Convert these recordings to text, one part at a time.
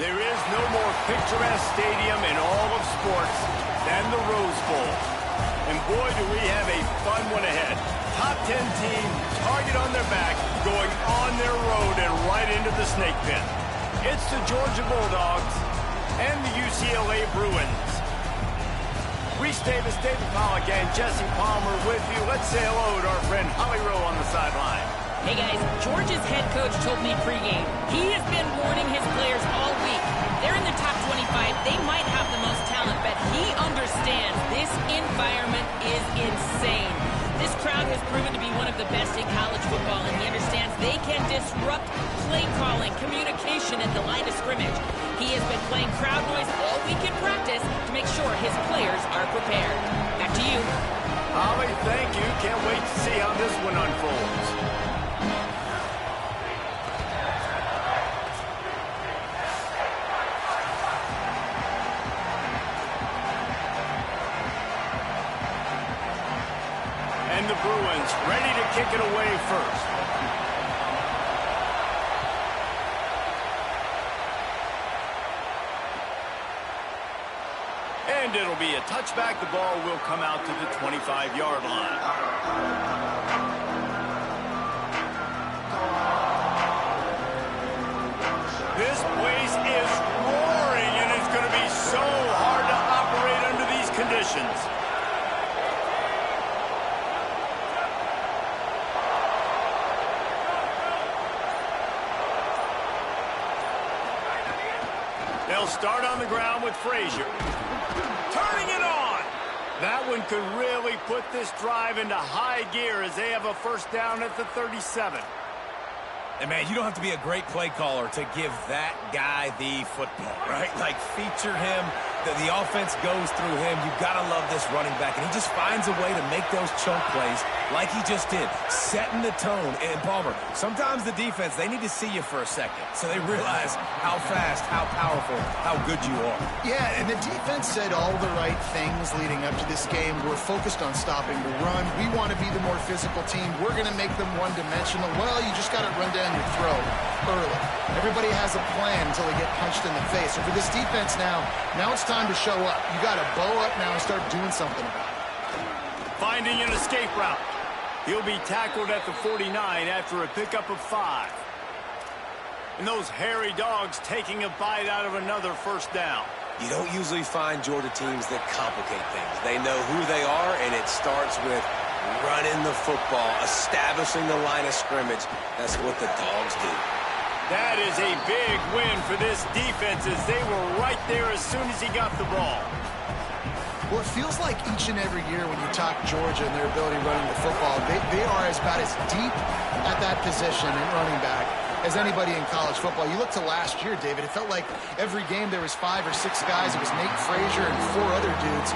There is no more picturesque stadium in all of sports than the Rose Bowl. And boy, do we have a fun one ahead. Top 10 team, target on their back, going on their road and right into the snake pit. It's the Georgia Bulldogs and the UCLA Bruins. Reese Davis, David Pollack, and Jesse Palmer with you. Let's say hello to our friend Holly Rowe on the sideline. Hey guys, Georgia's head coach told me pregame he has been warning his players all week. They're in the top 25. They might have the most talent, but he understands this environment is insane. This crowd has proven to be one of the best in college football, and he understands they can disrupt play calling, communication at the line of scrimmage. He has been playing crowd noise all week in practice to make sure his players are prepared. Back to you. Holly, thank you. Can't wait to see how this one unfolds. And the Bruins ready to kick it away first. And it'll be a touchback. The ball will come out to the 25-yard line. This place is roaring, and it's going to be so hard to operate under these conditions. They'll start on the ground with Frazier. Turning it on. That one could really put this drive into high gear as they have a first down at the 37. And, man, you don't have to be a great play caller to give that guy the football, right? Like, feature him. The offense goes through him. You've got to love this running back. And he just finds a way to make those chunk plays like he just did, setting the tone. And, Palmer, sometimes the defense, they need to see you for a second so they realize how fast, how powerful, how good you are. Yeah, and the defense said all the right things leading up to this game. We're focused on stopping the run. We want to be the more physical team. We're going to make them one-dimensional. Well, you just got to run down your throat early. Everybody has a plan until they get punched in the face. So for this defense now it's time to show up. You got to bow up now and start doing something about it. Finding an escape route. He'll be tackled at the 49 after a pickup of 5. And those hairy dogs taking a bite out of another first down. You don't usually find Georgia teams that complicate things. They know who they are, and it starts with running the football, establishing the line of scrimmage. That's what the dogs do. That is a big win for this defense as they were right there as soon as he got the ball. Well, it feels like each and every year when you talk Georgia and their ability running the football, they are about as deep at that position in running back as anybody in college football. You look to last year, David, it felt like every game there was 5 or 6 guys. It was Nate Frazier and 4 other dudes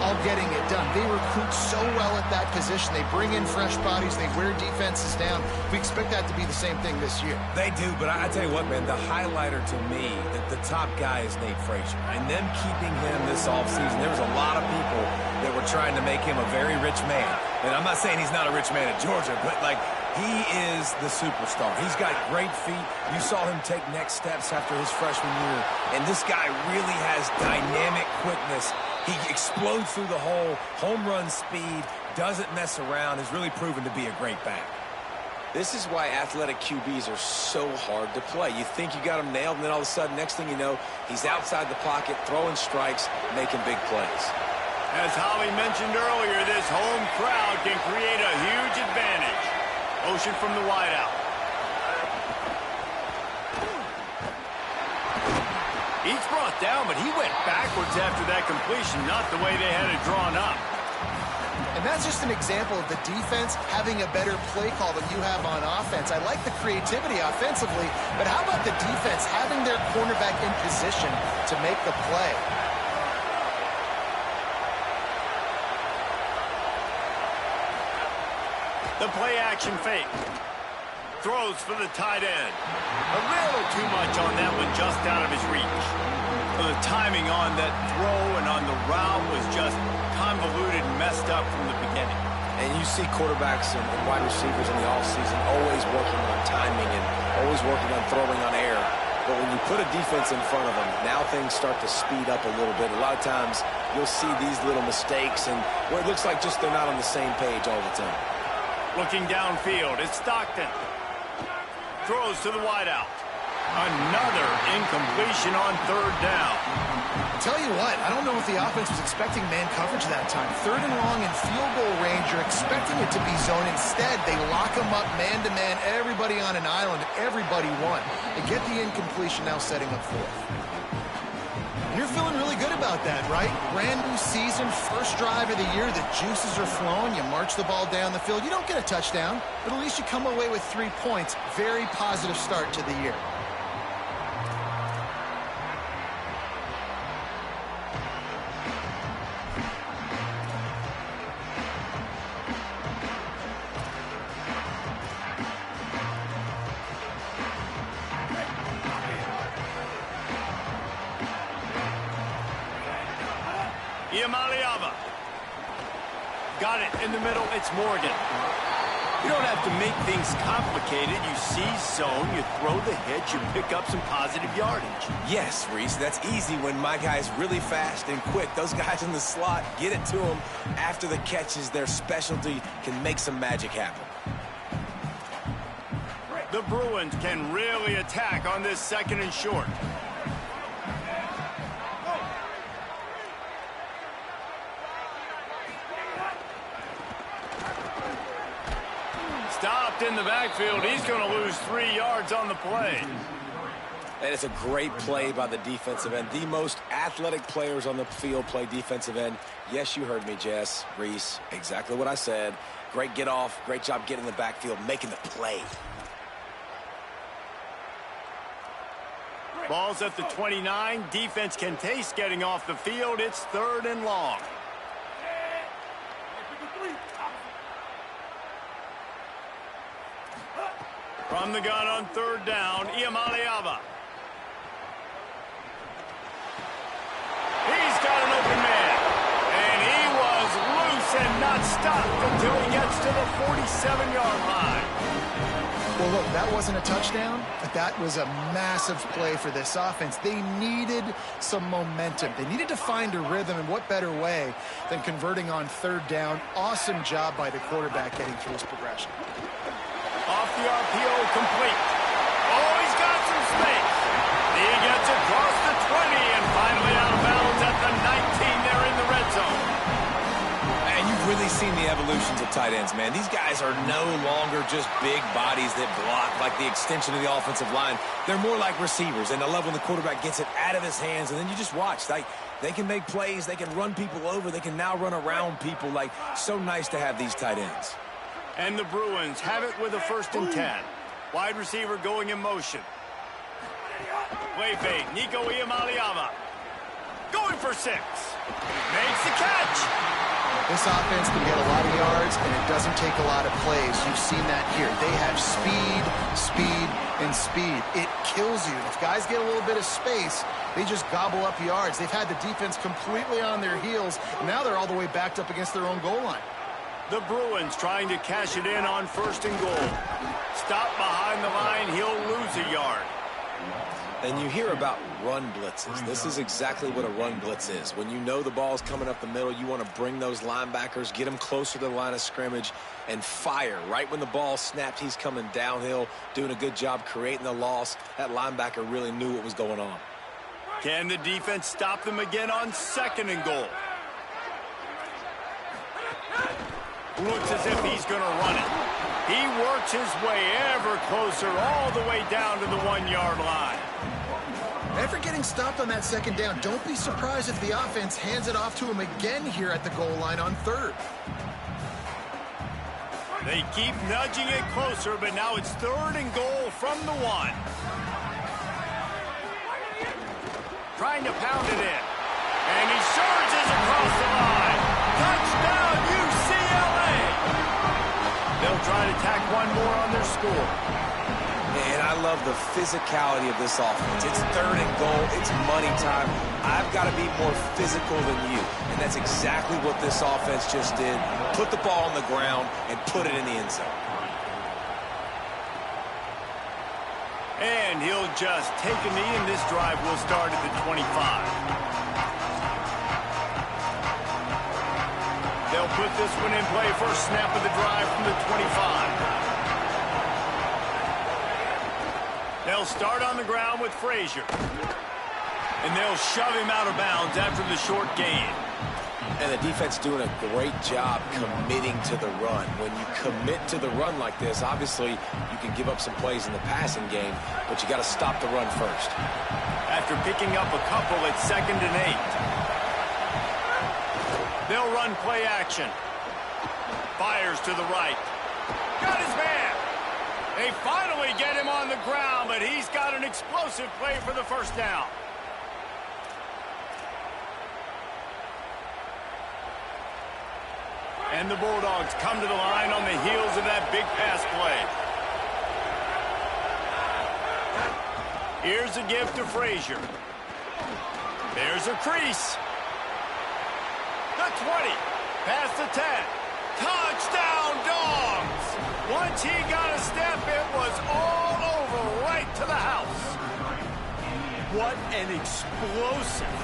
all getting it done. They recruit so well at that position. They bring in fresh bodies. They wear defenses down. We expect that to be the same thing this year. They do, but I tell you what, man, the highlighter to me, the top guy is Nate Frazier. And them keeping him this offseason, there was a lot of people that were trying to make him a very rich man. And I'm not saying he's not a rich man at Georgia, but, like, he is the superstar. He's got great feet. You saw him take next steps after his freshman year. And this guy really has dynamic quickness. He explodes through the hole, home run speed, doesn't mess around, has really proven to be a great back. This is why athletic QBs are so hard to play. You think you got him nailed, and then all of a sudden, next thing you know, he's outside the pocket, throwing strikes, making big plays. As Holly mentioned earlier, this home crowd can create a huge advantage. Motion from the wideout. Each brought down, but he went backwards after that completion, not the way they had it drawn up. And that's just an example of the defense having a better play call than you have on offense. I like the creativity offensively, but how about the defense having their cornerback in position to make the play? The play action fake. Throws for the tight end. A little too much on that one, just out of his reach. So the timing on that throw and on the route was just convoluted and messed up from the beginning. And you see quarterbacks and wide receivers in the offseason always working on timing and always working on throwing on air. But when you put a defense in front of them, now things start to speed up a little bit. A lot of times you'll see these little mistakes and where it looks like just they're not on the same page all the time. Looking downfield, it's Stockton. Throws to the wideout. Another incompletion on third down. Tell you what, I don't know if the offense was expecting man coverage that time. Third and long in field goal range, you're expecting it to be zone. Instead, they lock them up man-to-man, everybody on an island, everybody won. They get the incompletion, now setting up fourth. You're feeling really good about that, right? Brand new season, first drive of the year, the juices are flowing, you march the ball down the field. You don't get a touchdown, but at least you come away with 3 points. Very positive start to the year. Got it in the middle, it's Morgan. You don't have to make things complicated. You see zone, you throw the hitch, you pick up some positive yardage. Yes, Reese, that's easy when my guy's really fast and quick. Those guys in the slot, get it to them after the catch is their specialty, can make some magic happen. The Bruins can really attack on this second and short. Stopped in the backfield. He's going to lose 3 yards on the play. And it's a great play by the defensive end. The most athletic players on the field play defensive end. Yes, you heard me, Jess, Reese. Exactly what I said. Great get off. Great job getting in the backfield, making the play. Ball's at the 29. Defense can taste getting off the field. It's third and long. From the gun on third down, Iamaleava. He's got an open man. And he was loose and not stopped until he gets to the 47-yard line. Well, look, that wasn't a touchdown, but that was a massive play for this offense. They needed some momentum. They needed to find a rhythm, and what better way than converting on third down. Awesome job by the quarterback getting through his progression. Off the RPO, complete. Oh, he's got some space. He gets across the 20 and finally out of bounds at the 19 there in the red zone. And you've really seen the evolutions of tight ends, man. These guys are no longer just big bodies that block like the extension of the offensive line. They're more like receivers, and I love when the quarterback gets it out of his hands, and then you just watch. They can make plays. They can run people over. They can now run around people. Like, so nice to have these tight ends. And the Bruins have it with a 1st and 10. Wide receiver going in motion. Play fake. Nico Iamaleava. Going for 6. Makes the catch. This offense can get a lot of yards, and it doesn't take a lot of plays. You've seen that here. They have speed, speed, and speed. It kills you. If guys get a little bit of space, they just gobble up yards. They've had the defense completely on their heels, and now they're all the way backed up against their own goal line. The Bruins trying to cash it in on 1st and goal. Stop behind the line, he'll lose a yard. And you hear about run blitzes. This is exactly what a run blitz is. When you know the ball's coming up the middle, you want to bring those linebackers, get them closer to the line of scrimmage, and fire. Right when the ball snapped, he's coming downhill, doing a good job creating the loss. That linebacker really knew what was going on. Can the defense stop them again on 2nd and goal? Looks as if he's going to run it. He works his way ever closer all the way down to the 1-yard line. After getting stopped on that 2nd down, don't be surprised if the offense hands it off to him again here at the goal line on 3rd. They keep nudging it closer, but now it's 3rd and goal from the 1. Trying to pound it in. And he surges across the line. Touchdown, UCLA! They'll try to tack one more on their score. And I love the physicality of this offense. It's 3rd and goal. It's money time. I've got to be more physical than you. And that's exactly what this offense just did. Put the ball on the ground and put it in the end zone. And he'll just take a knee, and this drive will start at the 25. They'll put this one in play. First snap of the drive from the 25. They'll start on the ground with Frazier. And they'll shove him out of bounds after the short gain. And the defense doing a great job committing to the run. When you commit to the run like this, obviously you can give up some plays in the passing game, but you got to stop the run first. After picking up a couple at 2nd and 8. They'll run play action. Fires to the right. Got his man. They finally get him on the ground, but he's got an explosive play for the first down. And the Bulldogs come to the line on the heels of that big pass play. Here's a give to Frazier. There's a crease. The 20. Past the 10. Touchdown, Dogs! Once he got a step, it was all over right to the house. What an explosive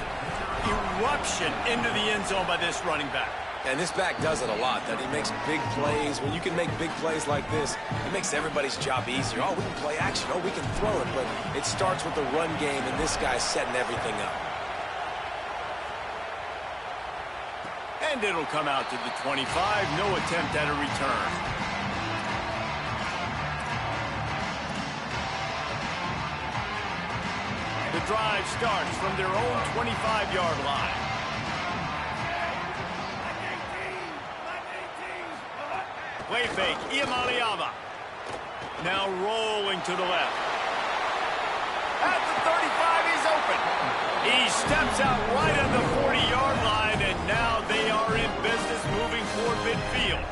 eruption into the end zone by this running back. And this back does it a lot, that he makes big plays. When you can make big plays like this, it makes everybody's job easier. Oh, we can play action. Oh, we can throw it. But it starts with the run game, and this guy's setting everything up. And it'll come out to the 25. No attempt at a return. The drive starts from their own 25-yard line. Play fake, Iamaleava. Now rolling to the left. At the 35, he's open. He steps out right at the 40-yard line, and now they are in business moving toward midfield.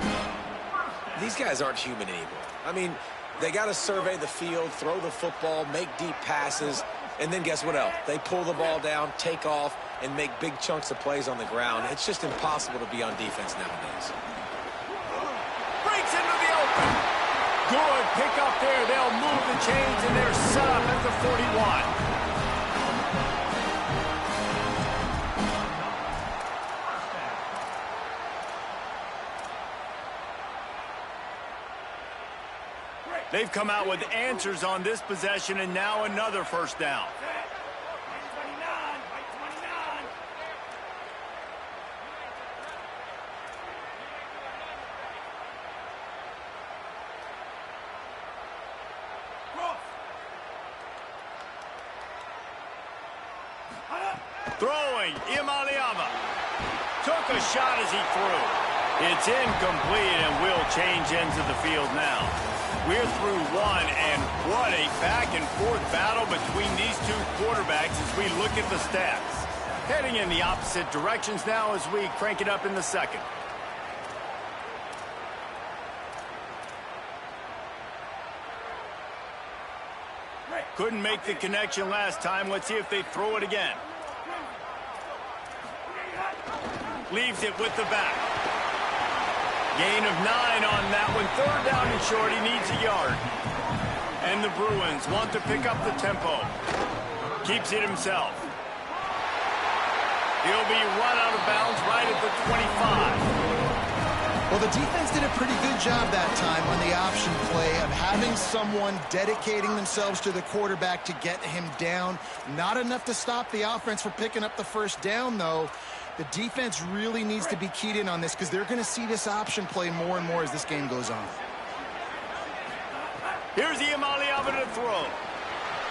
These guys aren't human anymore. I mean, they got to survey the field, throw the football, make deep passes, and then guess what else? They pull the ball down, take off, and make big chunks of plays on the ground. It's just impossible to be on defense nowadays. Breaks into the open. Good pick up there. They'll move the chains, and they're set up at the 41. They've come out with answers on this possession, and now another first down. Throwing, Iamaleava. Took a shot as he threw. It's incomplete and will change ends of the field now. We're through one, and what a back-and-forth battle between these two quarterbacks as we look at the stats. Heading in the opposite directions now as we crank it up in the second. Couldn't make the connection last time. Let's see if they throw it again. Leaves it with the back. Gain of 9 on that one. Third down and short. He needs a yard. And the Bruins want to pick up the tempo. Keeps it himself. He'll be run out of bounds right at the 25. Well, the defense did a pretty good job that time on the option play of having someone dedicating themselves to the quarterback to get him down. Not enough to stop the offense from picking up the first down, though. The defense really needs to be keyed in on this because they're going to see this option play more and more as this game goes on. Here's Iamaleava to throw.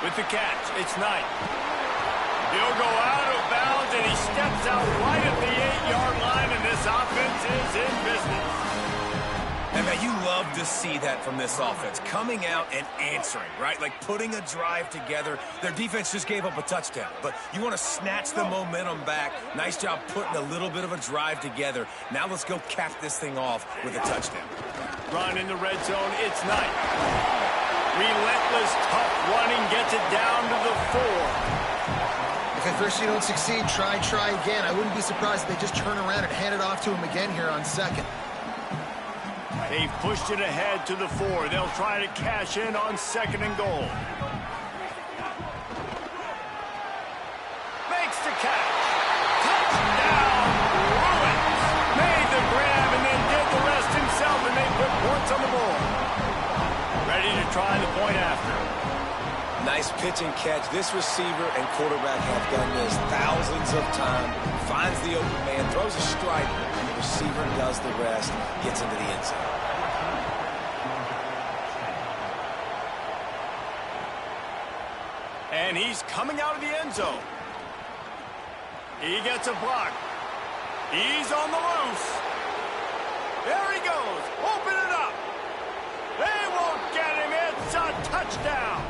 With the catch, it's Knight. He'll go out of bounds, and he steps out right at the 8-yard line, and this offense is in business. And man, you love to see that from this offense. Coming out and answering, right? Like putting a drive together. Their defense just gave up a touchdown, but you want to snatch the momentum back. Nice job putting a little bit of a drive together. Now let's go cap this thing off with a touchdown. Run in the red zone, it's Knight. Relentless, tough running, gets it down to the 4. If at first you don't succeed, try again. I wouldn't be surprised if they just turn around and hand it off to him again here on second. They've pushed it ahead to the 4. They'll try to cash in on 2nd and goal. try the point after. Nice pitch and catch. This receiver and quarterback have done this thousands of times. Finds the open man, throws a strike, and the receiver does the rest, gets into the end zone. And he's coming out of the end zone. He gets a block. He's on the loose. There he goes. Open it up. They won't get him. It's a touchdown.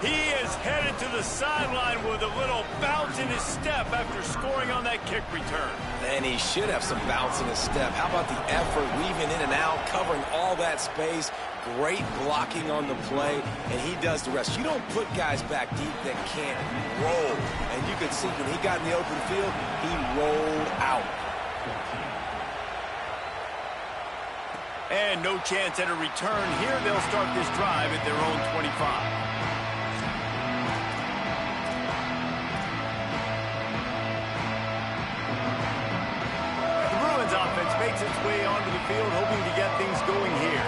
He is headed to the sideline with a little bounce in his step after scoring on that kick return. And he should have some bounce in his step. How about the effort, weaving in and out, covering all that space. Great blocking on the play, and he does the rest. You don't put guys back deep that can't roll. And you could see when he got in the open field, he rolled out. And no chance at a return here. They'll start this drive at their own 25. Offense makes its way onto the field, hoping to get things going here.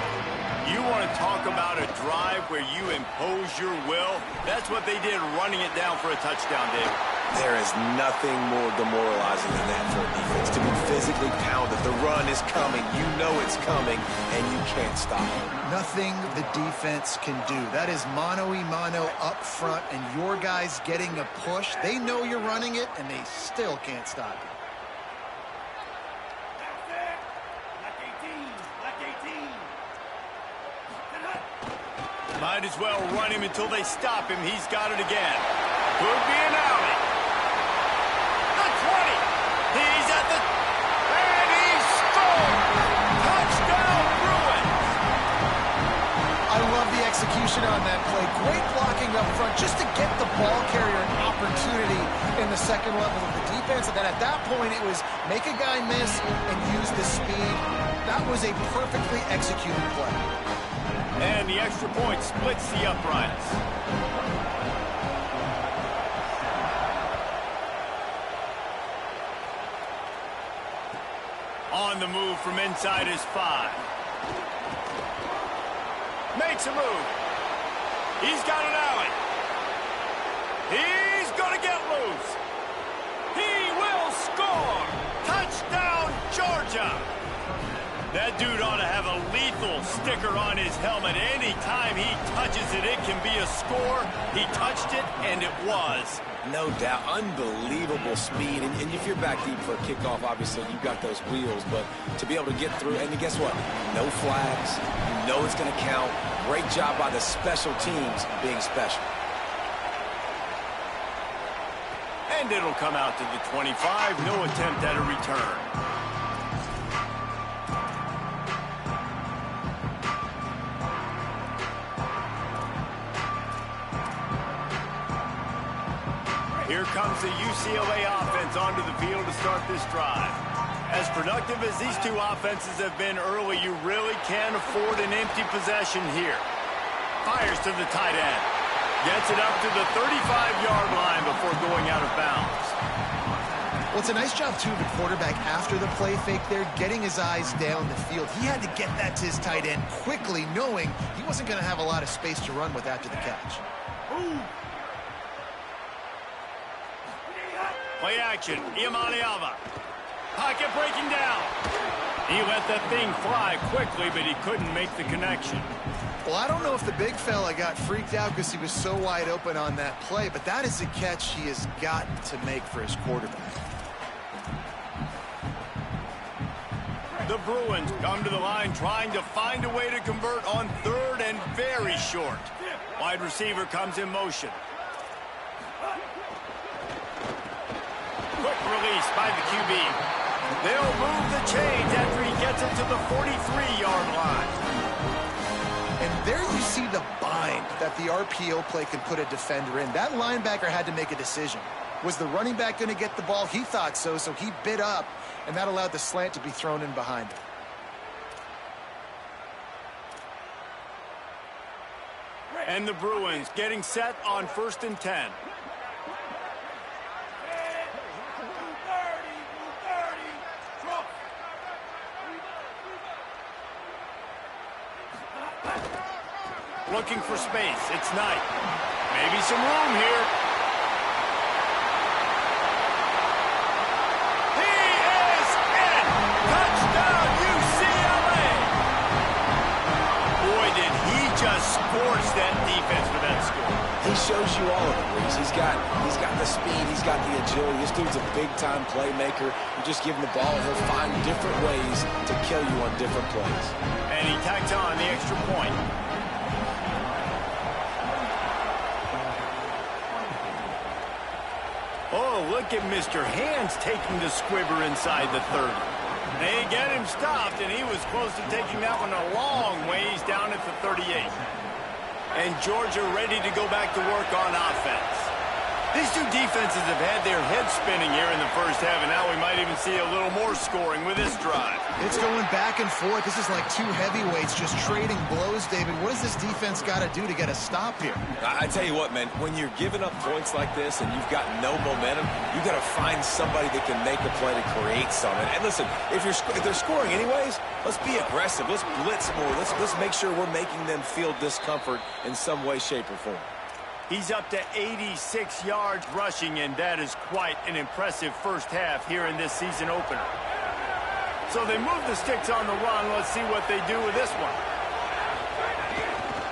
You want to talk about a drive where you impose your will? That's what they did, running it down for a touchdown, Dave. There is nothing more demoralizing than that for a defense, to be physically pounded. The run is coming. You know it's coming, and you can't stop it. Nothing the defense can do. That is mano-a-mano up front, and your guys getting a push. They know you're running it, and they still can't stop it. Might as well run him until they stop him. He's got it again. Could be an alley. The 20. He's at the... And he scored! Touchdown, Bruins! I love the execution on that play. Great blocking up front just to get the ball carrier an opportunity in the second level of the defense. And then at that point, it was make a guy miss and use the speed. That was a perfectly executed play. And the extra point splits the uprights. On the move from inside his 5. Makes a move. He's got an alley. He's going to get loose. He will score. Touchdown, Georgia. That dude ought to have a lethal sticker on his helmet. Anytime he touches it, it can be a score. He touched it, and it was. No doubt. Unbelievable speed. And if you're back deep for a kickoff, obviously, you've got those wheels. But to be able to get through, and guess what? No flags. You know it's going to count. Great job by the special teams being special. And it'll come out to the 25. No attempt at a return. Here comes the UCLA offense onto the field to start this drive. As productive as these two offenses have been early, you really can't afford an empty possession here. Fires to the tight end. Gets it up to the 35-yard line before going out of bounds. Well, it's a nice job, too, of the quarterback after the play fake there, getting his eyes down the field. He had to get that to his tight end quickly, knowing he wasn't going to have a lot of space to run with after the catch. Ooh. Play action, Iamaleava. Pocket breaking down. He let that thing fly quickly, but he couldn't make the connection. Well, I don't know if the big fella got freaked out because he was so wide open on that play, but that is a catch he has got to make for his quarterback. The Bruins come to the line trying to find a way to convert on third and very short. Wide receiver comes in motion. Quick release by the QB. They'll move the chains after he gets it to the 43-yard line. And there you see the bind that the RPO play can put a defender in. That linebacker had to make a decision. Was the running back going to get the ball? He thought so, so he bit up, and that allowed the slant to be thrown in behind him. And the Bruins getting set on 1st and 10. looking for space. It's Knight. Maybe some room here. He is in! Touchdown, UCLA! Boy, did he just scorch that defense for that score. He shows you all of it, Reese. He's got the speed, he's got the agility. This dude's a big-time playmaker. You just give him the ball, and he'll find different ways to kill you on different plays. And he tacked on the extra point. Oh, look at Mr. Hands taking the squibber inside the 30. They get him stopped, and he was close to taking that one a long ways down at the 38. And Georgia ready to go back to work on offense. These two defenses have had their heads spinning here in the first half, and now we might even see a little more scoring with this drive. It's going back and forth. This is like two heavyweights just trading blows, David. What does this defense got to do to get a stop here? I tell you what, man, when you're giving up points like this and you've got no momentum, you got to find somebody that can make a play to create something. And listen, if they're scoring anyways, let's be aggressive. Let's blitz more. Let's make sure we're making them feel discomfort in some way, shape, or form. He's up to 86 yards rushing, and that is quite an impressive first half here in this season opener. So they move the sticks on the run. Let's see what they do with this one.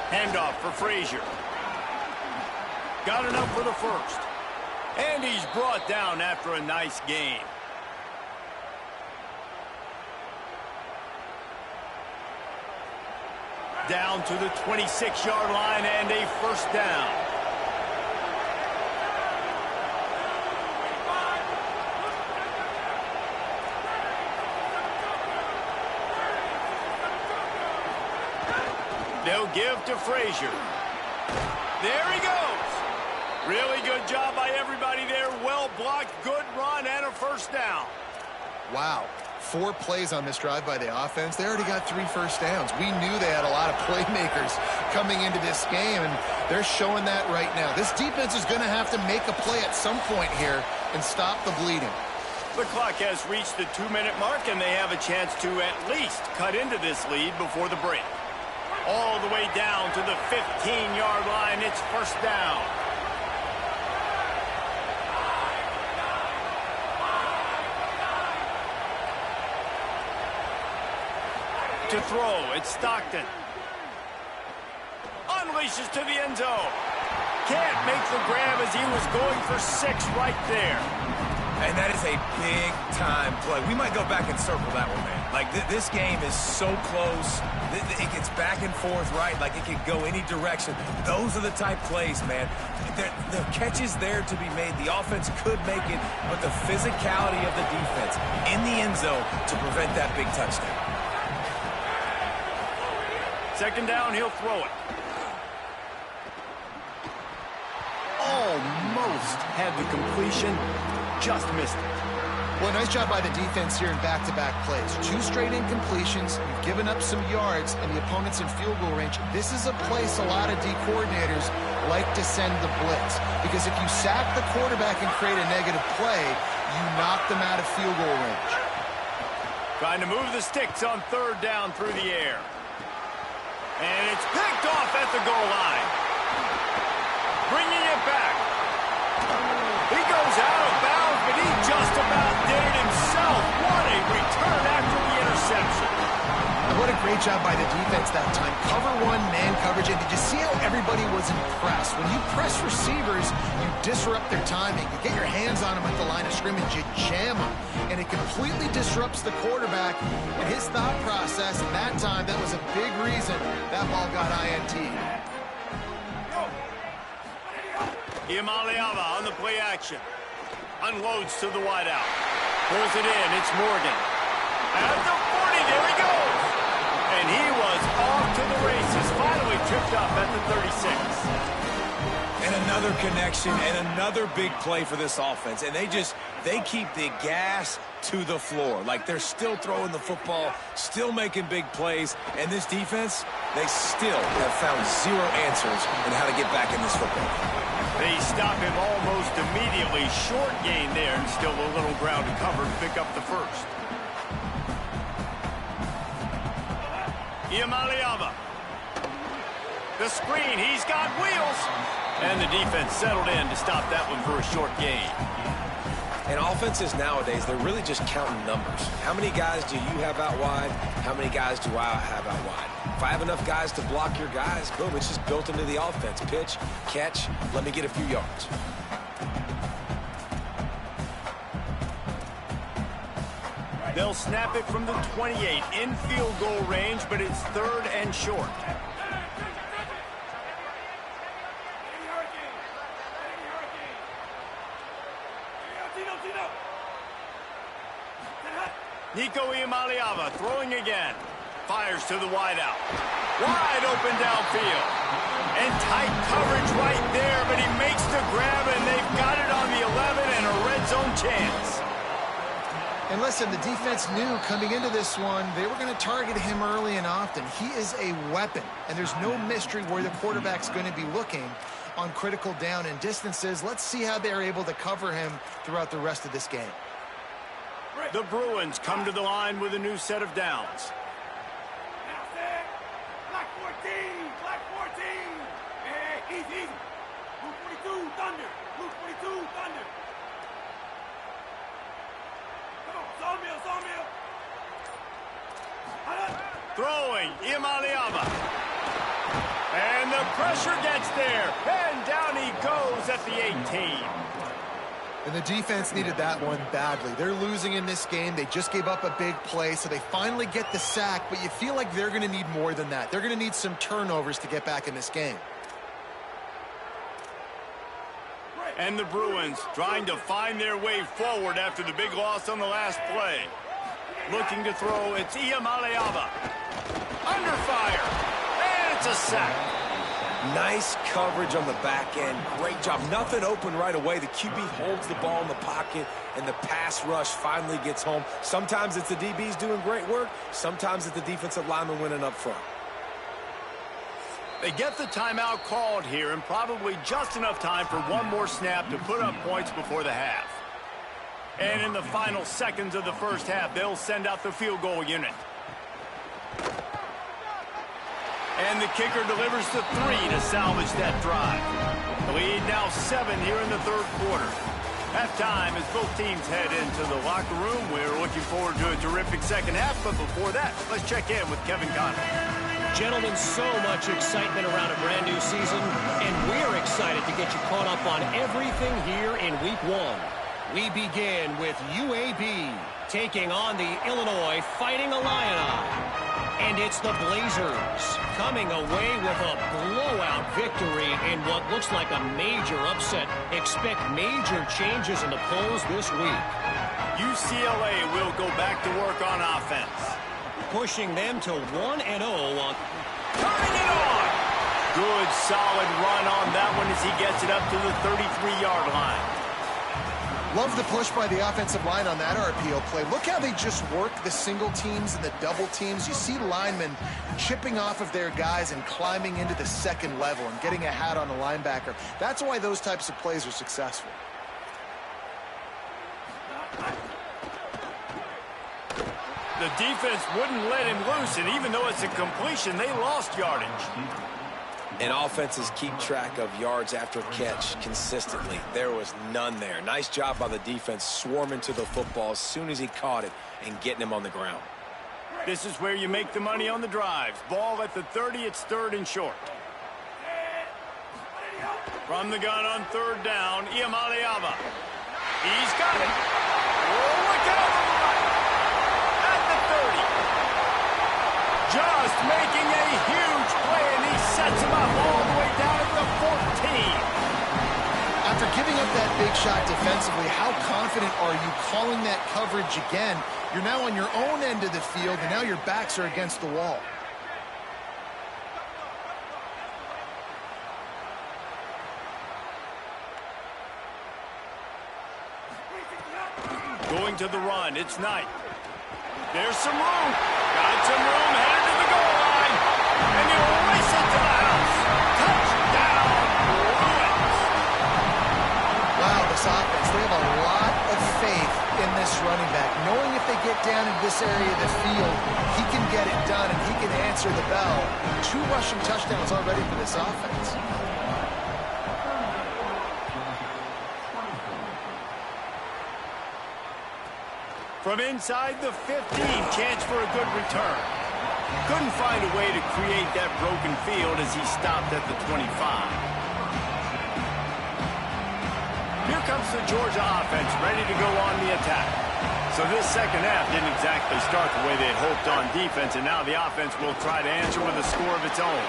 Handoff for Frazier. Got enough for the first. And he's brought down after a nice gain. Down to the 26-yard line and a first down. They'll give to Frazier. There he goes. Really good job by everybody there. Well blocked, good run, and a first down. Wow. 4 plays on this drive by the offense. They already got 3 first downs. We knew they had a lot of playmakers coming into this game, and they're showing that right now. This defense is going to have to make a play at some point here and stop the bleeding. The clock has reached the 2-minute mark, and they have a chance to at least cut into this lead before the break. All the way down to the 15-yard line. It's first down. To throw, it's Stockton. Unleashes to the end zone. Can't make the grab as he was going for 6 right there. And that is a big-time play. We might go back and circle that one, man. Like, this game is so close. It gets back and forth, right? Like, it could go any direction. Those are the type plays, man. The catch is there to be made. The offense could make it, but the physicality of the defense in the end zone to prevent that big touchdown. Second down, he'll throw it. Almost had the completion. Just missed it. Well, nice job by the defense here in back-to-back plays. 2 straight incompletions. You've given up some yards, and the opponent's in field goal range. This is a place a lot of D coordinators like to send the blitz, because if you sack the quarterback and create a negative play, you knock them out of field goal range. Trying to move the sticks on third down through the air. And it's picked off at the goal line. Bringing it back. He goes out of bounds, but he just about did it himself. What a return after the interception. And what a great job by the defense that time. Cover 1, man coverage. And did you see how everybody was impressed? When you press receivers, you disrupt their timing. You get your hands on them at the line of scrimmage, you jam them. And it completely disrupts the quarterback and his thought process. And that time, that was a big reason that ball got INT. Iamaleava on the play action. Unloads to the wideout. Pulls it in. It's Morgan. At the 40, there he goes. And he was off to the races. Finally tripped up at the 36. And another connection and another big play for this offense. And they keep the gas to the floor. Like, they're still throwing the football, still making big plays. And this defense, they still have found 0 answers in how to get back in this football. They stop him almost immediately. Short gain there, and still a little ground to cover to pick up the first. Iamaleava. The screen, he's got wheels. And the defense settled in to stop that one for a short gain. And offenses nowadays, they're really just counting numbers. How many guys do you have out wide? How many guys do I have out wide? If I have enough guys to block your guys, boom, it's just built into the offense. Pitch, catch, let me get a few yards. They'll snap it from the 28 in field goal range, but it's 3rd and short. Nico Iamaleava throwing again. Fires to the wideout. Wide open downfield. And tight coverage right there, but he makes the grab, and they've got it on the 11 and a red zone chance. And listen, the defense knew coming into this one, they were going to target him early and often. He is a weapon, and there's no mystery where the quarterback's going to be looking on critical down and distances. Let's see how they're able to cover him throughout the rest of this game. The Bruins come to the line with a new set of downs. Black 14, Black 14. Hey, easy. Blue 42, Thunder. Blue 42, Thunder. Sawmill. Throwing, Iamaleava. And the pressure gets there. And down he goes at the 18. And the defense needed that one badly. They're losing in this game. They just gave up a big play, so they finally get the sack, but you feel like they're going to need more than that. They're going to need some turnovers to get back in this game. And the Bruins trying to find their way forward after the big loss on the last play. Looking to throw, it's Iamaleava. Under fire. And it's a sack. Nice coverage on the back end. Great job. Nothing open right away. The QB holds the ball in the pocket, and the pass rush finally gets home. Sometimes it's the DBs doing great work. Sometimes it's the defensive lineman winning up front. They get the timeout called here, and probably just enough time for one more snap to put up points before the half. And in the final seconds of the first half, they'll send out the field goal unit. And the kicker delivers the 3 to salvage that drive. The lead now 7 here in the third quarter. Halftime as both teams head into the locker room. We're looking forward to a terrific second half, but before that, let's check in with Kevin Conner. Gentlemen, so much excitement around a brand new season, and we're excited to get you caught up on everything here in Week 1. We begin with UAB taking on the Illinois Fighting Illini. And it's the Blazers coming away with a blowout victory in what looks like a major upset. Expect major changes in the polls this week. UCLA will go back to work on offense. Pushing them to 1-0 on... Turning it on! Good, solid run on that one as he gets it up to the 33-yard line. Love the push by the offensive line on that RPO play. Look how they just work the single teams and the double teams. You see linemen chipping off of their guys and climbing into the second level and getting a hat on the linebacker. That's why those types of plays are successful. The defense wouldn't let him loose, and even though it's a completion, they lost yardage. And offenses keep track of yards after catch consistently. There was none there. Nice job by the defense swarming to the football as soon as he caught it and getting him on the ground. This is where you make the money on the drives. Ball at the 30, it's 3rd and short. From the gun on 3rd down, Iamaleava. He's got it. Oh, look out! At the 30. Just making a huge play, and he sets him up all the way down at the 14. After giving up that big shot defensively, how confident are you calling that coverage again? You're now on your own end of the field, and now your backs are against the wall. Going to the run, it's Knight. There's some room. Got some room, headed to the goal line. And he'll race it to the house. Touchdown, Bruins. Wow, this offense, they have a lot of faith in this running back. Knowing if they get down into this area of the field, he can get it done and he can answer answer the bell. 2 rushing touchdowns already for this offense. From inside the 15, chance for a good return. Couldn't find a way to create that broken field as he stopped at the 25. Here comes the Georgia offense, ready to go on the attack. So this second half didn't exactly start the way they had hoped on defense, and now the offense will try to answer with a score of its own.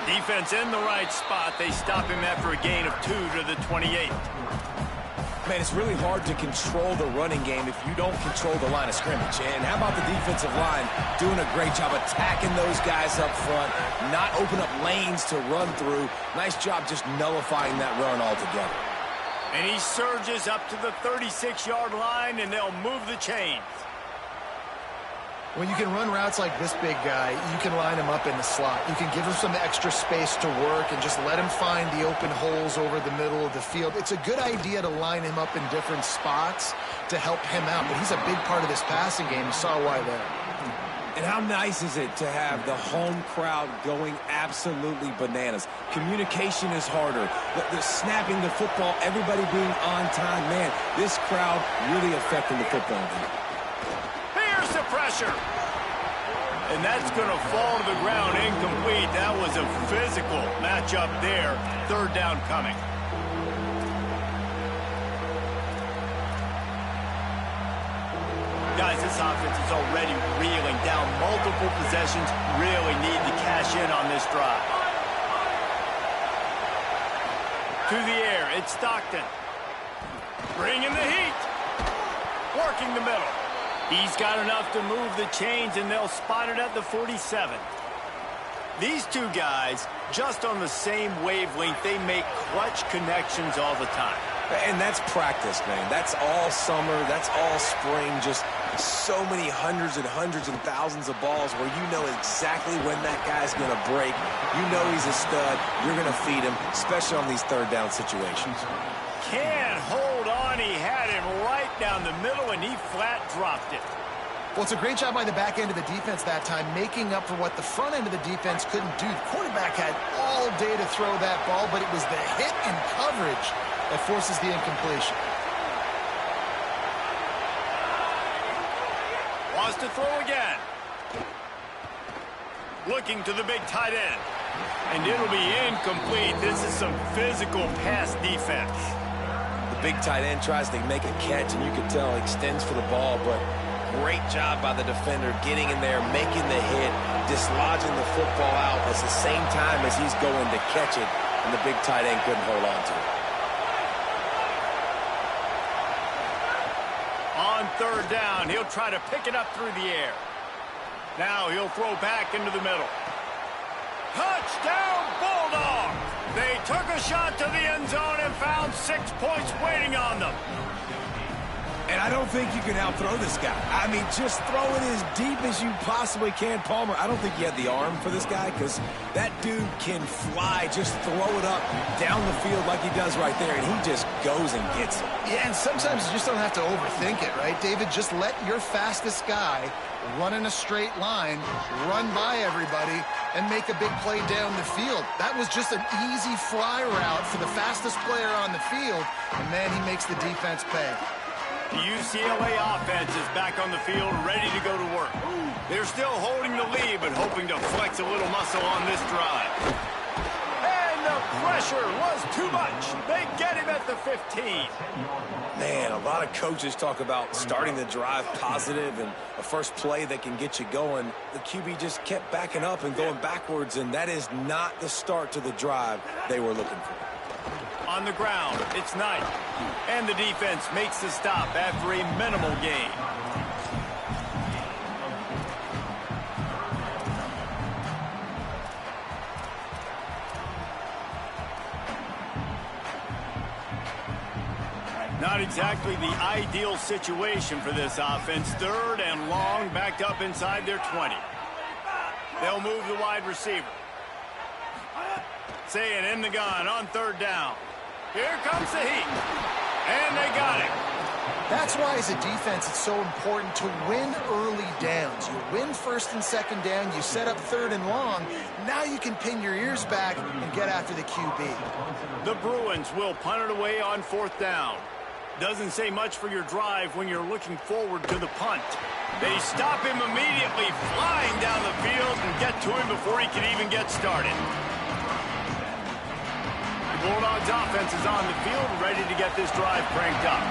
Defense in the right spot. They stop him after a gain of 2 to the 28. Man, it's really hard to control the running game if you don't control the line of scrimmage. And how about the defensive line doing a great job attacking those guys up front, not open up lanes to run through. Nice job just nullifying that run altogether. And he surges up to the 36-yard line, and they'll move the chains. When you can run routes like this big guy, you can line him up in the slot. You can give him some extra space to work and just let him find the open holes over the middle of the field. It's a good idea to line him up in different spots to help him out, but he's a big part of this passing game. You saw why there. And how nice is it to have the home crowd going absolutely bananas? Communication is harder. The snapping the football, everybody being on time. Man, this crowd really affecting the football game. Here's the pressure. And that's going to fall to the ground incomplete. That was a physical matchup there. Third down coming. Guys, this offense is already reeling down multiple possessions. Really need to cash in on this drive. To the air, it's Stockton. Bringing the heat. Working the middle. He's got enough to move the chains, and they'll spot it at the 47. These two guys, just on the same wavelength, they make clutch connections all the time. And that's practice, man. That's all summer. That's all spring. Just so many hundreds and thousands of balls where you know exactly when that guy's going to break. You know he's a stud. You're going to feed him, especially on these third down situations. Can't hold on. He had him right down the middle, and he flat dropped it. Well, it's a great job by the back end of the defense that time, making up for what the front end of the defense couldn't do. The quarterback had all day to throw that ball, but it was the hit and coverage that forces the incompletion. Wants to throw again. Looking to the big tight end. And it'll be incomplete. This is some physical pass defense. The big tight end tries to make a catch, and you can tell he extends for the ball, but great job by the defender getting in there, making the hit, dislodging the football out at the same time as he's going to catch it, and the big tight end couldn't hold on to it. On third down, he'll try to pick it up through the air. Now he'll throw back into the middle. Touchdown, Bulldogs! They took a shot to the end zone and found 6 points waiting on them. And I don't think you can out-throw this guy. I mean, just throw it as deep as you possibly can, Palmer. I don't think he had the arm for this guy because that dude can fly. Just throw it up down the field like he does right there, and he just goes and gets it. Yeah, and sometimes you just don't have to overthink it, right, David? Just let your fastest guy run in a straight line, run by everybody, and make a big play down the field. That was just an easy fly route for the fastest player on the field, and, man, he makes the defense pay. The UCLA offense is back on the field, ready to go to work. They're still holding the lead, but hoping to flex a little muscle on this drive. And the pressure was too much. They get him at the 15. Man, a lot of coaches talk about starting the drive positive and a first play that can get you going. The QB just kept backing up and going backwards, and that is not the start to the drive they were looking for. On the ground, it's Knight. And the defense makes the stop after a minimal gain. Not exactly the ideal situation for this offense. Third and long, backed up inside their 20. They'll move the wide receiver. Saying in the gun on third down. Here comes the heat. And they got him. That's why, as a defense, it's so important to win early downs. You win first and second down, you set up third and long. Now you can pin your ears back and get after the QB. The Bruins will punt it away on 4th down. Doesn't say much for your drive when you're looking forward to the punt. They stop him immediately, flying down the field, and get to him before he can even get started. The Bulldogs offense is on the field, ready to get this drive cranked up.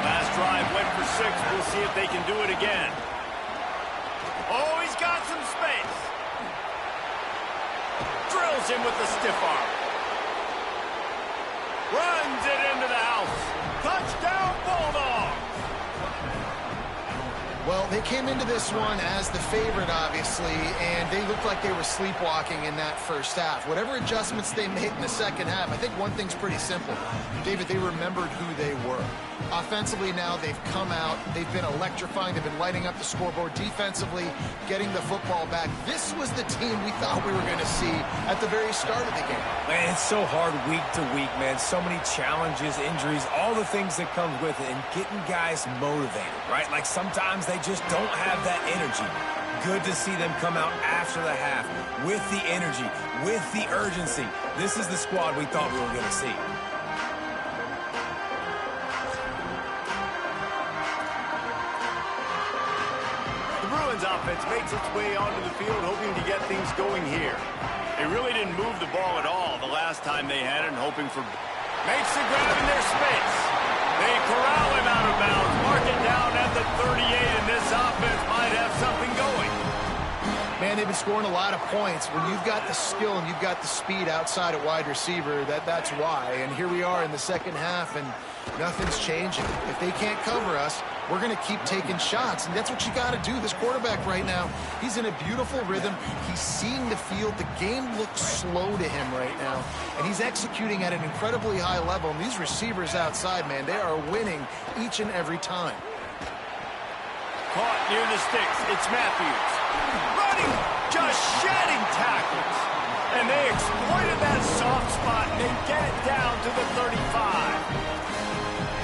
Last drive went for 6. We'll see if they can do it again. Oh, he's got some space. Drills him with the stiff arm. Runs it into the house. Touchdown, Bulldogs! Well, they came into this one as the favorite, obviously, and they looked like they were sleepwalking in that first half. Whatever adjustments they made in the second half, I think one thing's pretty simple. David, they remembered who they were. Offensively now, they've come out. They've been electrifying. They've been lighting up the scoreboard. Defensively, getting the football back. This was the team we thought we were going to see at the very start of the game. Man, it's so hard week to week, man. So many challenges, injuries, all the things that come with it, and getting guys motivated, right? Like sometimes they just don't have that energy. Good to see them come out after the half with the energy, with the urgency. This is the squad we thought we were going to see. The Bruins offense makes its way onto the field, hoping to get things going here. They really didn't move the ball at all the last time they had it, hoping for... Makes the grab in their space. They corral him out of bounds, mark it down at the 38, and this offense might have something going. Man, they've been scoring a lot of points. When you've got the skill and you've got the speed outside at wide receiver, that's why. And here we are in the second half, and nothing's changing. If they can't cover us, we're going to keep taking shots, and that's what you got to do. This quarterback right now, he's in a beautiful rhythm. He's seeing the field. The game looks slow to him right now, and he's executing at an incredibly high level. And these receivers outside, man, they are winning each and every time. Caught near the sticks. It's Matthews. Running, just shedding tackles. And they exploited that soft spot, and they get it down to the 35.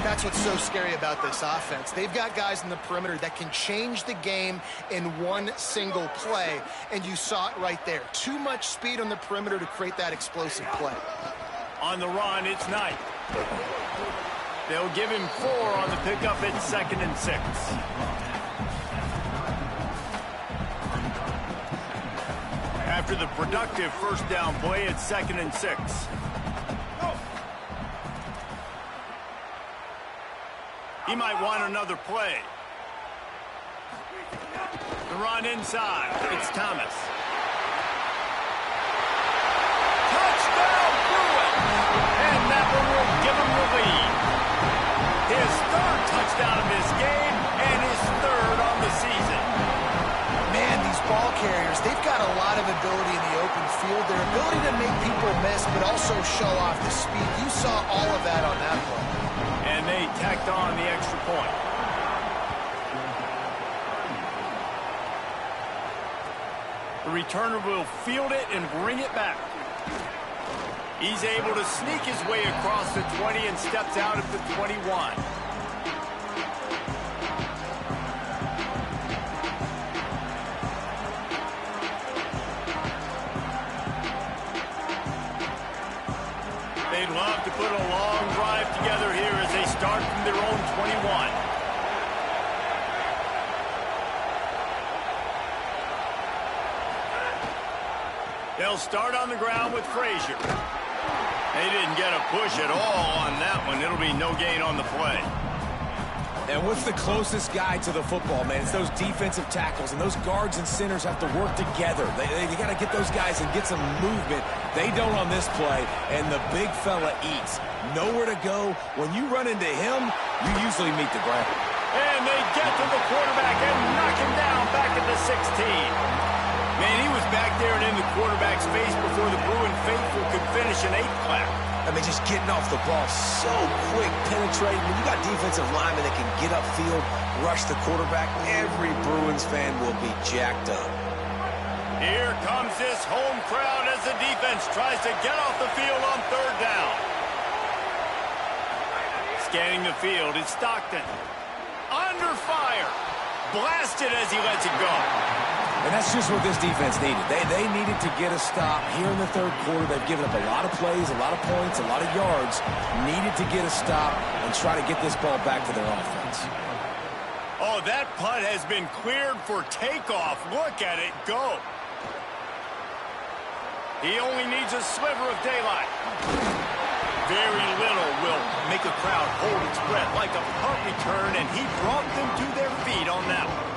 That's what's so scary about this offense. They've got guys in the perimeter that can change the game in one single play, and you saw it right there. Too much speed on the perimeter to create that explosive play. On the run, it's Knight. They'll give him 4 on the pickup. It's 2nd and 6. After the productive first down play, it's 2nd and 6. He might want another play. The run inside. It's Thomas. Touchdown, Bruins! And that one will give him the lead. His 3rd touchdown of this game and his 3rd on the season. Man, these ball carriers, they've got a lot of ability in the open field. Their ability to make people miss, but also show off the speed. You saw all of that on that play. And they tacked on the extra point. The returner will field it and bring it back. He's able to sneak his way across the 20 and steps out at the 21. They'd love to put a long drive together here as they start from their own 21. They'll start on the ground with Frazier. They didn't get a push at all on that one. It'll be no gain on the play. And what's the closest guy to the football, man? It's those defensive tackles, and those guards and centers have to work together. They got to get those guys and get some movement. They don't on this play, and the big fella eats. Nowhere to go. When you run into him, you usually meet the ground. And they get to the quarterback and knock him down back at the 16. Man, he was back there and in the quarterback's face before the Bruin faithful could finish an 8 clap. I mean, just getting off the ball so quick, penetrating. When you got defensive linemen that can get upfield, rush the quarterback, every Bruins fan will be jacked up. Here comes this home crowd as the defense tries to get off the field on 3rd down. Scanning the field, it's Stockton. Under fire. Blasted as he lets it go. And that's just what this defense needed. They needed to get a stop here in the third quarter. They've given up a lot of plays, a lot of points, a lot of yards. Needed to get a stop and try to get this ball back to their offense. Oh, that punt has been cleared for takeoff. Look at it go. He only needs a sliver of daylight. Very little will make a crowd hold its breath like a punt return, and he brought them to their feet on that one.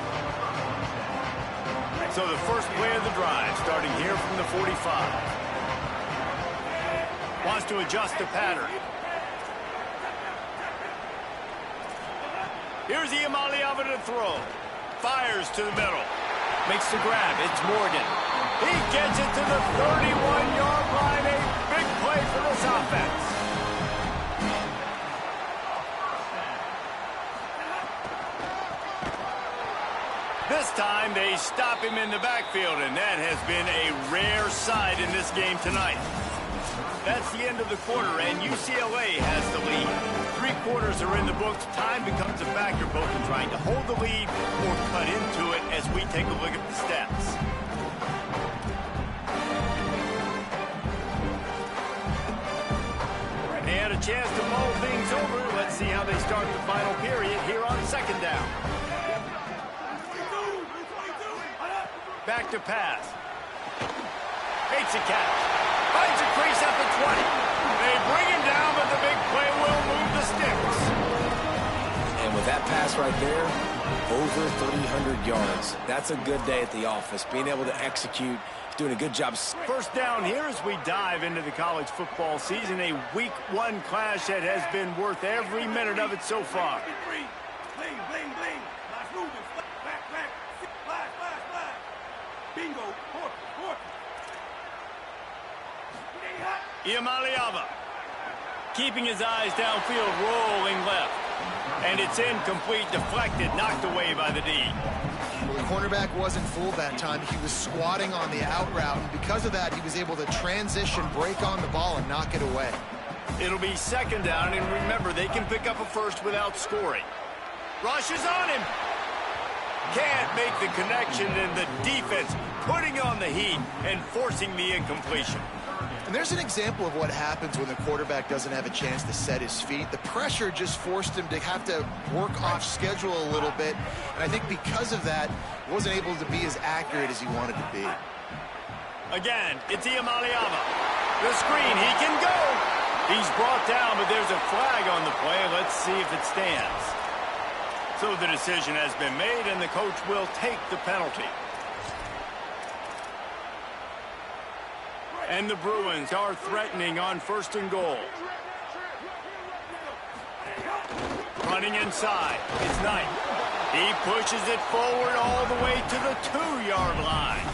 So the first play of the drive, starting here from the 45. Wants to adjust the pattern. Here's Iamaleava to throw. Fires to the middle. Makes the grab. It's Morgan. He gets it to the 31-yard line. A big play for this offense. This time they stop him in the backfield, and that has been a rare sight in this game tonight. That's the end of the quarter, and UCLA has the lead. 3 quarters are in the books. Time becomes a factor both in trying to hold the lead or cut into it as we take a look at the stats. They had a chance to mull things over. Let's see how they start the final period here on second down. Back to pass. Makes a catch. Finds a crease at the 20. They bring him down, but the big play will move the sticks. And with that pass right there, over 300 yards. That's a good day at the office. Being able to execute, doing a good job. First down here as we dive into the college football season. A week 1 clash that has been worth every minute of it so far. Bingo. Iamaleava keeping his eyes downfield, rolling left. And it's incomplete, deflected, knocked away by the D. Well, the cornerback wasn't fooled that time. He was squatting on the out route, and because of that, he was able to transition, break on the ball, and knock it away. It'll be second down, and remember, they can pick up a first without scoring. Rushes on him. Can't make the connection, and the defense putting on the heat and forcing the incompletion. And there's an example of what happens when the quarterback doesn't have a chance to set his feet. The pressure just forced him to have to work off schedule a little bit. And I think because of that, he wasn't able to be as accurate as he wanted to be. Again, it's Iamaleava. The screen, he can go. He's brought down, but there's a flag on the play. Let's see if it stands. So the decision has been made, and the coach will take the penalty. And the Bruins are threatening on 1st and goal. Running inside. It's Knight. He pushes it forward all the way to the 2-yard line.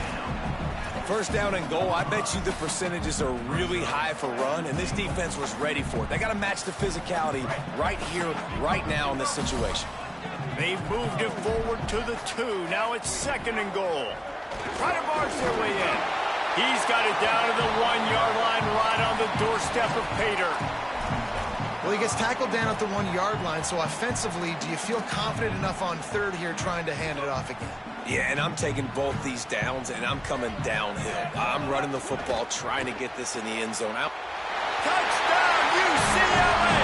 First down and goal, I bet you the percentages are really high for run, and this defense was ready for it. They got to match the physicality right here, right now in this situation. They've moved it forward to the 2. Now it's 2nd and goal. Try to barge their way in. He's got it down to the 1-yard line right on the doorstep of Pater. Well, he gets tackled down at the 1-yard line, so offensively, do you feel confident enough on 3rd here trying to hand it off again? Yeah, and I'm taking both these downs, and I'm coming downhill. I'm running the football, trying to get this in the end zone. Out. Touchdown, UCLA!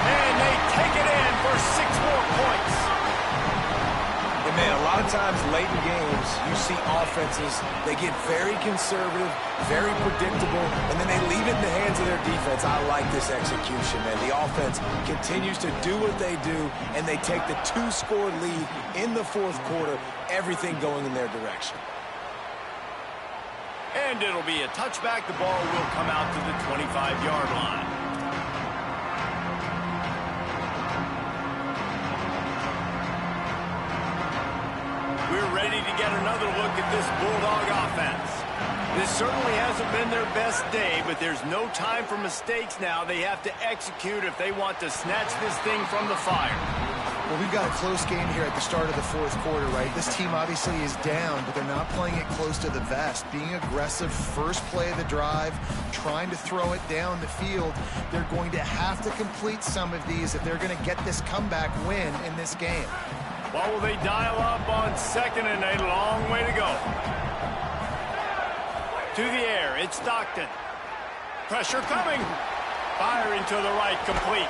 And they take it in for 6 more points. And man, a lot of times late in games, you see offenses, they get very conservative, very predictable, and then they leave it in the hands of their defense. I like this execution, man. The offense continues to do what they do, and they take the 2-score lead in the 4th quarter, everything going in their direction. And it'll be a touchback. The ball will come out to the 25-yard line. We're ready to get another look at this Bulldog offense. This certainly hasn't been their best day, but there's no time for mistakes now. They have to execute if they want to snatch this thing from the fire. Well, we've got a close game here at the start of the fourth quarter, right? This team obviously is down, but they're not playing it close to the vest. Being aggressive, first play of the drive, trying to throw it down the field. They're going to have to complete some of these if they're going to get this comeback win in this game. Well, will they dial up on second and a long way to go? To the air, it's Stockton. Pressure coming. Firing to the right, complete.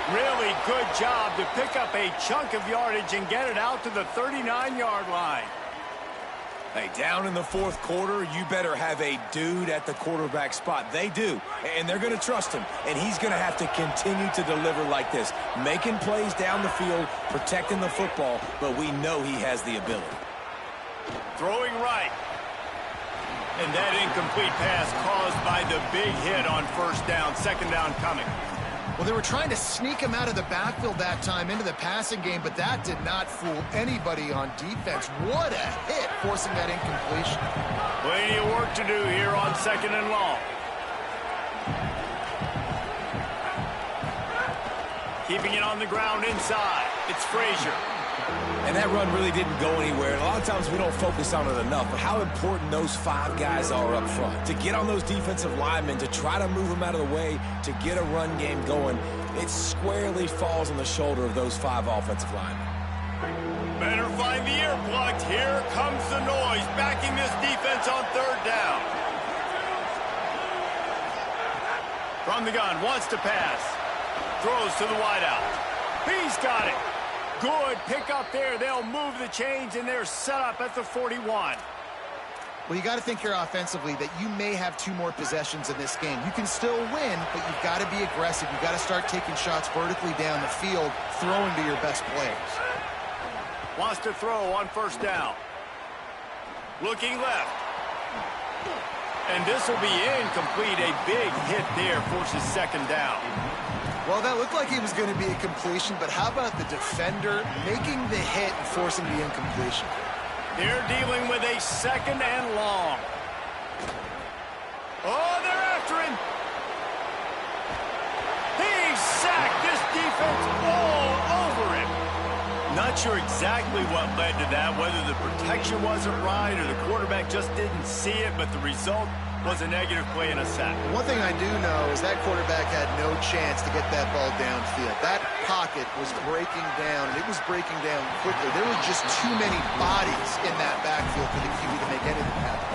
Really good job to pick up a chunk of yardage and get it out to the 39-yard line. Hey, down in the fourth quarter, you better have a dude at the quarterback spot. They do, and they're going to trust him, and he's going to have to continue to deliver like this, making plays down the field, protecting the football, but we know he has the ability. Throwing right. And that incomplete pass caused by the big hit on first down, second down coming. Well, they were trying to sneak him out of the backfield that time into the passing game, but that did not fool anybody on defense. What a hit, forcing that incompletion. Plenty of work to do here on second and long. Keeping it on the ground inside. It's Frazier. And that run really didn't go anywhere. And a lot of times we don't focus on it enough, but how important those 5 guys are up front. To get on those defensive linemen, to try to move them out of the way, to get a run game going, it squarely falls on the shoulder of those 5 offensive linemen. Better find the earplugs. Here comes the noise, backing this defense on third down. From the gun, wants to pass. Throws to the wideout. He's got it. Good pick up there. They'll move the chains, and they're set up at the 41. Well, you got to think here offensively that you may have 2 more possessions in this game. You can still win, but you've got to be aggressive. You've got to start taking shots vertically down the field, throwing to your best players. Wants to throw on first down. Looking left. And this will be incomplete. A big hit there forces second down. Well, that looked like he was going to be a completion, but how about the defender making the hit and forcing the incompletion? They're dealing with a second and long. Oh, they're after him. He's sacked. This defense all over him. Not sure exactly what led to that, whether the protection wasn't right or the quarterback just didn't see it, but the result was a negative play and a sack. One thing I do know is that quarterback had no chance to get that ball downfield. That pocket was breaking down, and it was breaking down quickly. There were just too many bodies in that backfield for the QB to make anything happen.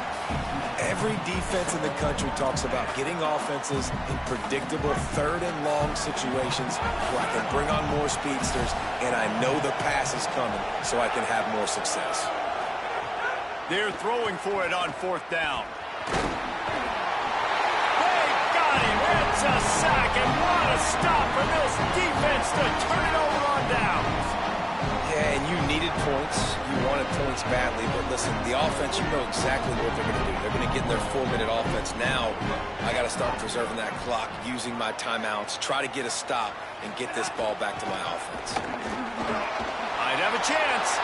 Every defense in the country talks about getting offenses in predictable third and long situations where I can bring on more speedsters, and I know the pass is coming, so I can have more success. They're throwing for it on fourth down. It's a sack, and what a stop for this defense to turn it over on downs. Yeah, and you needed points. You wanted points badly, but listen, the offense, you know exactly what they're going to do. They're going to get in their 4-minute offense. Now, I got to start preserving that clock, using my timeouts, try to get a stop, and get this ball back to my offense. Might have a chance.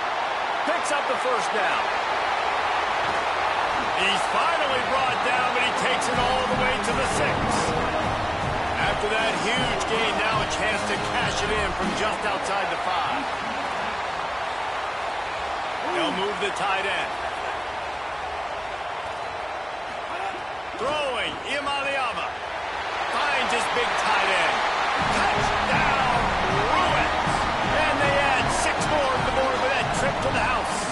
Picks up the first down. He's finally brought down, but he takes it all the way to the 6. After that huge gain, now a chance to cash it in from just outside the 5. They'll move the tight end. Throwing, Imaliama. Finds his big tight end. Touchdown, Bruins. And they add 6 more to the board with that trip to the house.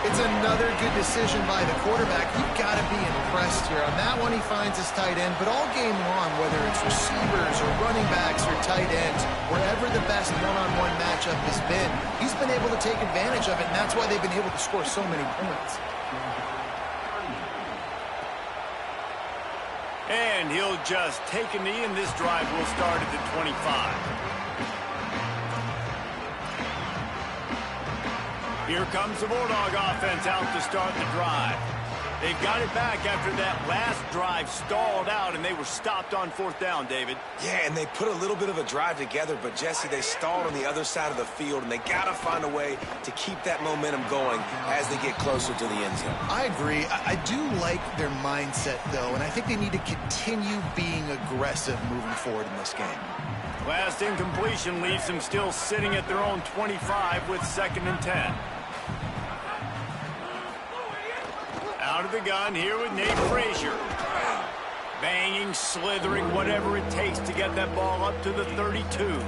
It's another good decision by the quarterback. You've got to be impressed here. On that one, he finds his tight end, but all game long, whether it's receivers or running backs or tight ends, wherever the best one-on-one matchup has been, he's been able to take advantage of it, and that's why they've been able to score so many points. And he'll just take a knee, and this drive will start at the 25. Here comes the Bulldog offense out to start the drive. They've got it back after that last drive stalled out, and they were stopped on fourth down, David. Yeah, and they put a little bit of a drive together, but, Jesse, they stalled on the other side of the field, and they got to find a way to keep that momentum going as they get closer to the end zone. I agree. I do like their mindset, though, and I think they need to continue being aggressive moving forward in this game. Last incompletion leaves them still sitting at their own 25 with 2nd and 10. Out of the gun here with Nate Frazier. Banging, slithering, whatever it takes to get that ball up to the 32.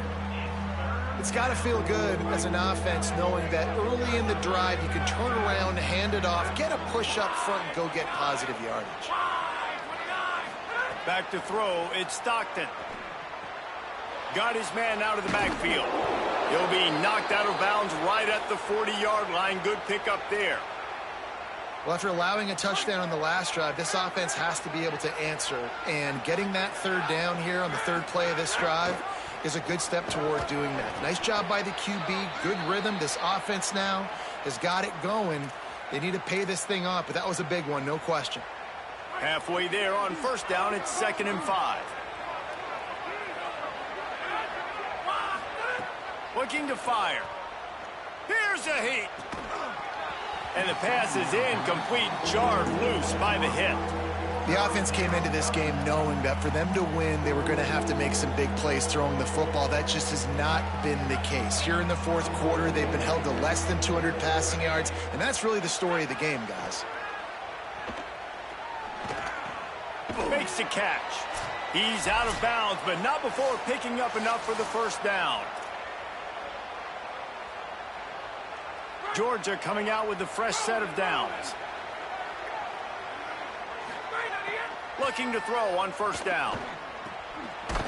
It's got to feel good as an offense knowing that early in the drive you can turn around, hand it off, get a push up front, and go get positive yardage. Back to throw, it's Stockton. Got his man out of the backfield. He'll be knocked out of bounds right at the 40-yard line. Good pickup there. Well, after allowing a touchdown on the last drive, this offense has to be able to answer. And getting that 3rd down here on the 3rd play of this drive is a good step toward doing that. Nice job by the QB. Good rhythm. This offense now has got it going. They need to pay this thing off, but that was a big one, no question. Halfway there on 1st down, it's 2nd and 5. Looking to fire. Here's a heat. And the pass is incomplete, jarred loose by the hit. The offense came into this game knowing that for them to win, they were going to have to make some big plays throwing the football. That just has not been the case. Here in the 4th quarter, they've been held to less than 200 passing yards, and that's really the story of the game, guys. Makes the catch. He's out of bounds, but not before picking up enough for the 1st down. Georgia coming out with a fresh set of downs. Looking to throw on 1st down.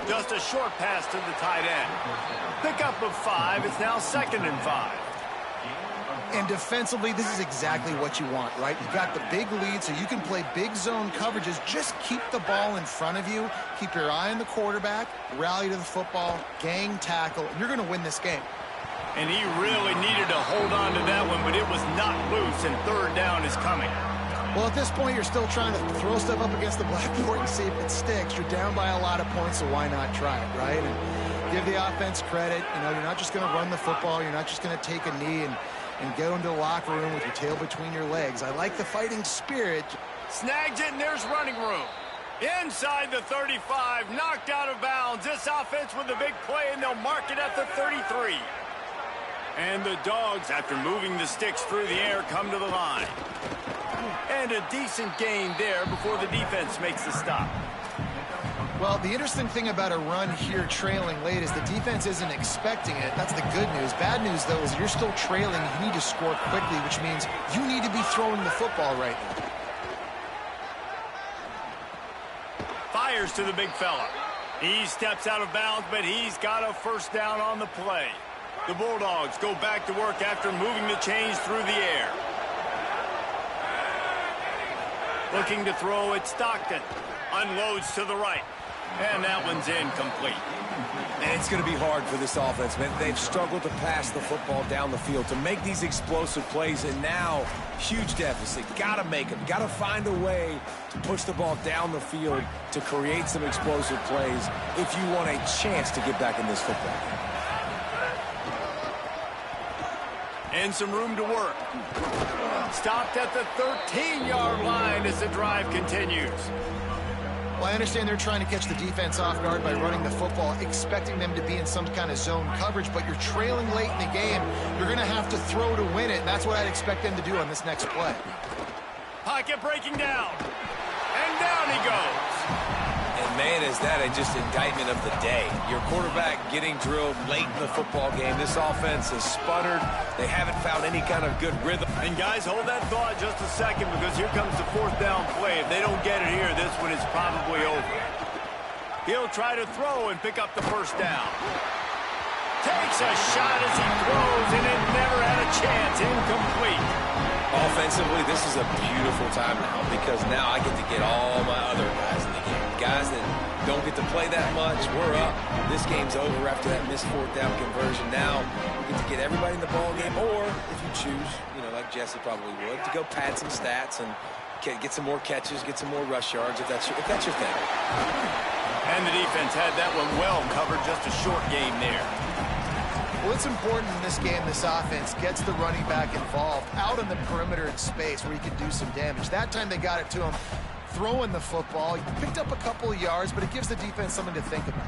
Just a short pass to the tight end. Pickup of 5. It's now 2nd and 5. And defensively, this is exactly what you want, right? You've got the big lead, so you can play big zone coverages. Just keep the ball in front of you. Keep your eye on the quarterback. Rally to the football. Gang tackle. And you're going to win this game. And he really needed to hold on to that one, but it was not loose, and 3rd down is coming. Well, at this point, you're still trying to throw stuff up against the blackboard and see if it sticks. You're down by a lot of points, so why not try it, right? And give the offense credit. You know, you're not just going to run the football. You're not just going to take a knee and go into the locker room with your tail between your legs. I like the fighting spirit. Snags it, and there's running room. Inside the 35, knocked out of bounds. This offense with a big play, and they'll mark it at the 33. And the Dogs, after moving the sticks through the air, come to the line. And a decent gain there before the defense makes the stop. Well, the interesting thing about a run here trailing late is the defense isn't expecting it. That's the good news. Bad news, though, is you're still trailing. You need to score quickly, which means you need to be throwing the football right now. Fires to the big fella. He steps out of bounds, but he's got a 1st down on the play. The Bulldogs go back to work after moving the chains through the air. Looking to throw at Stockton. Unloads to the right. And that one's incomplete. And it's going to be hard for this offense, man. They've struggled to pass the football down the field, to make these explosive plays, and now huge deficit. Got to make them. Got to find a way to push the ball down the field to create some explosive plays if you want a chance to get back in this football game. And some room to work. Stopped at the 13-yard line as the drive continues. Well, I understand they're trying to catch the defense off guard by running the football, expecting them to be in some kind of zone coverage, but you're trailing late in the game. You're going to have to throw to win it, and that's what I'd expect them to do on this next play. Pocket breaking down. And down he goes. And, man, is that just indictment of the day. Your quarterback getting drilled late in the football game. This offense has sputtered. They haven't found any kind of good rhythm. And, guys, hold that thought just a second, because here comes the 4th down play. If they don't get it here, this one is probably over. He'll try to throw and pick up the 1st down. Takes a shot as he throws, and it never had a chance. Incomplete. Offensively, this is a beautiful time now, because now I get to get all my other guys in the game. Guys that don't get to play that much, we're up. This game's over after that missed 4th down conversion. Now we get to get everybody in the ball game, or if you choose, you know, like Jesse probably would, to go pad some stats and get some more catches, get some more rush yards, if that's your thing. And the defense had that one well covered. Just a short game there. Well, it's important in this game, this offense gets the running back involved out on the perimeter in space where he can do some damage. That time they got it to him throwing the football. He picked up a couple of yards, but it gives the defense something to think about.